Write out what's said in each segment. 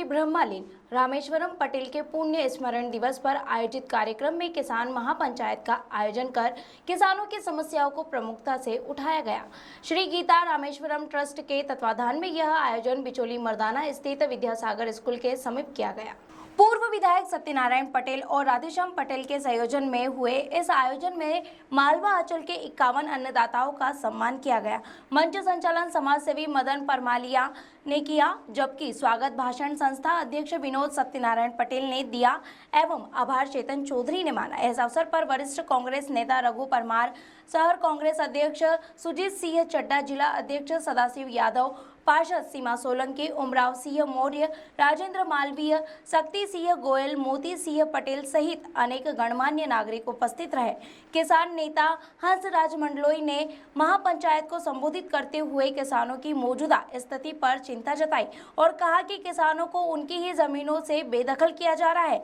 ब्रह्मलीन रामेश्वरम पटेल के पुण्य स्मरण दिवस पर आयोजित कार्यक्रम में किसान महापंचायत का आयोजन कर किसानों की समस्याओं को प्रमुखता से उठाया गया। श्री गीता रामेश्वरम ट्रस्ट के तत्वाधान में यह आयोजन बिचौली मर्दाना स्थित विद्यासागर स्कूल के समीप किया गया। पूर्व विधायक सत्यनारायण पटेल और राधेश्याम पटेल के संयोजन में हुए इस आयोजन में मालवा अंचल के 51 अन्नदाताओं का सम्मान किया गया। मंच संचालन समाज सेवी मदन परमालिया ने किया, जबकि स्वागत भाषण संस्था अध्यक्ष विनोद सत्यनारायण पटेल ने दिया एवं आभार चेतन चौधरी ने माना। इस अवसर पर वरिष्ठ कांग्रेस नेता रघु परमार, शहर कांग्रेस अध्यक्ष सुजीत सिंह चड्डा, जिला अध्यक्ष सदाशिव यादव, पार्षद सीमा सोलंकी, उमराव सिंह मौर्य, राजेंद्र मालवीय, शक्ति सिंह गोयल, मोती सिंह पटेल सहित अनेक गणमान्य नागरिक उपस्थित रहे। किसान नेता हंसराज मंडलोई ने महापंचायत को संबोधित करते हुए किसानों की मौजूदा स्थिति पर चिंता जताई और कहा कि किसानों को उनकी ही जमीनों से बेदखल किया जा रहा है।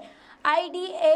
IDA,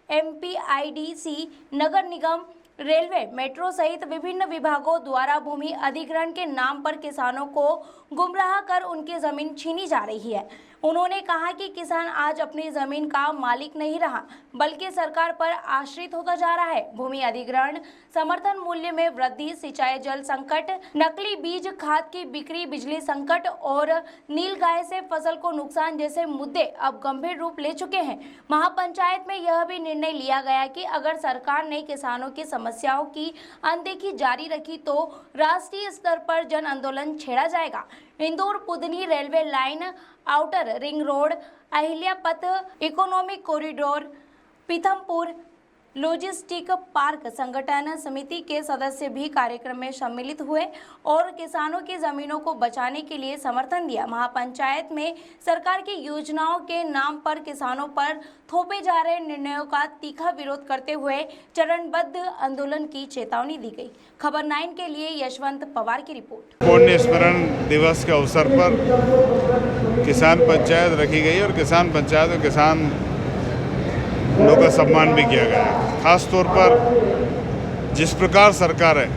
MP, IDC, नगर निगम, रेलवे, मेट्रो सहित विभिन्न विभागों द्वारा भूमि अधिग्रहण के नाम पर किसानों को गुमराह कर उनकी जमीन छीनी जा रही है। उन्होंने कहा कि किसान आज अपनी जमीन का मालिक नहीं रहा, बल्कि सरकार पर आश्रित होता जा रहा है। भूमि अधिग्रहण, समर्थन मूल्य में वृद्धि, सिंचाई जल संकट, नकली बीज खाद की बिक्री, बिजली संकट और नीलगाय से फसल को नुकसान जैसे मुद्दे अब गंभीर रूप ले चुके हैं। महापंचायत में यह भी निर्णय लिया गया कि अगर सरकार ने किसानों की समस्याओं की अनदेखी जारी रखी तो राष्ट्रीय स्तर पर जन आंदोलन छेड़ा जाएगा। Indore Budhni railway line, outer ring road, Ahilya Path, economic corridor, Pithampur logistic park संगठन समिति के सदस्य भी कार्यक्रम में सम्मिलित हुए और किसानों की जमीनों को बचाने के लिए समर्थन दिया। महापंचायत में सरकार की योजनाओं के नाम पर किसानों पर थोपे जा रहे निर्णयों का तीखा विरोध करते हुए चरणबद्ध आंदोलन की चेतावनी दी गई। खबर 9 के लिए यशवंत पवार की रिपोर्ट। पुण्य स्मरण दिवस के अवसर पर किसान पंचायत रखी गई और किसान पंचायत में किसान लोगों का सम्मान भी किया गया। खास तौर पर जिस प्रकार सरकार है,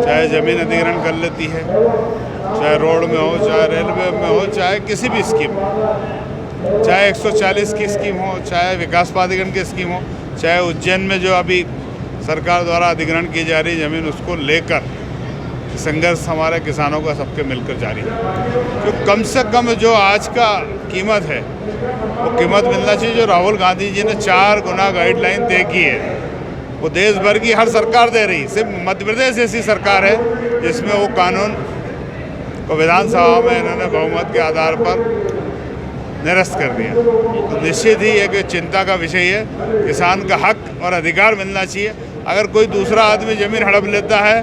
चाहे ज़मीन अधिग्रहण कर लेती है, चाहे रोड में हो, चाहे रेलवे में हो, चाहे किसी भी स्कीम हो, चाहे 140 की स्कीम हो, चाहे विकास प्राधिकरण की स्कीम हो, चाहे उज्जैन में जो अभी सरकार द्वारा अधिग्रहण की जा रही ज़मीन, उसको लेकर संघर्ष हमारे किसानों का सबके मिलकर जारी है। जो कम से कम जो आज का कीमत है वो कीमत मिलना चाहिए जो राहुल गांधी जी ने 4 गुना गाइडलाइन तय की है, वो देश भर की हर सरकार दे रही। सिर्फ मध्य प्रदेश ऐसी सरकार है जिसमें वो कानून को विधानसभा में इन्होंने बहुमत के आधार पर निरस्त कर दिया। तो निश्चित ही एक चिंता का विषय है। किसान का हक और अधिकार मिलना चाहिए। अगर कोई दूसरा आदमी जमीन हड़प लेता है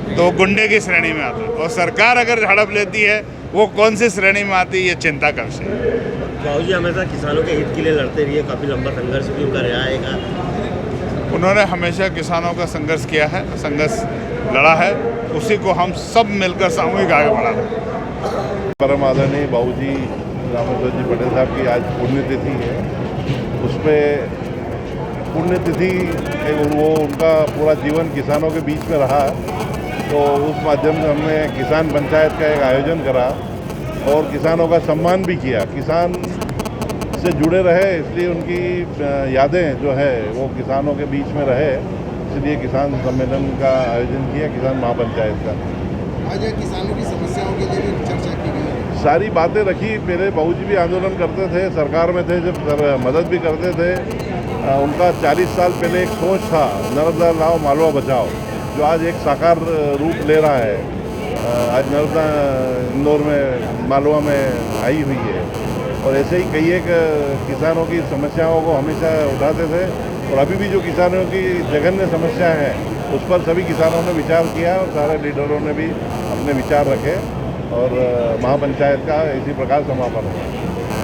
तो गुंडे की श्रेणी में आता है, और सरकार अगर हड़प लेती है वो कौन सी श्रेणी में आती है, ये चिंता का विषय है। बाबू जी हमेशा किसानों के हित के लिए लड़ते रहिए, काफ़ी लंबा संघर्ष भी उनका रहा है। उन्होंने हमेशा किसानों का संघर्ष किया है, संघर्ष लड़ा है, उसी को हम सब मिलकर सामूहिक आगे बढ़ा रहे हैं। परम आदरणीय बाबू जी रामेश्वर जी पटेल साहब की आज पुण्यतिथि है। उसमें पुण्यतिथि वो उनका पूरा जीवन किसानों के बीच में रहा, तो उस माध्यम से हमने किसान पंचायत का एक आयोजन करा और किसानों का सम्मान भी किया। किसान से जुड़े रहे, इसलिए उनकी यादें जो है वो किसानों के बीच में रहे, इसलिए किसान सम्मेलन का आयोजन किया, किसान महापंचायत का। आज किसानों की समस्याओं के लिए भी चर्चा की गई, सारी बातें रखी। मेरे बाबूजी भी आंदोलन करते थे, सरकार में थे जब मदद भी करते थे। उनका 40 साल पहले एक सोच था, नर्मदा लाओ मालवा बचाओ, जो आज एक साकार रूप ले रहा है। आज नर्मदा इंदौर में, मालवा में आई हुई है। और ऐसे ही कई एक किसानों की समस्याओं को हमेशा उठाते थे, और अभी भी जो किसानों की जघन्य समस्या है उस पर सभी किसानों ने विचार किया और सारे लीडरों ने भी अपने विचार रखे, और महापंचायत का इसी प्रकार समापन हुआ।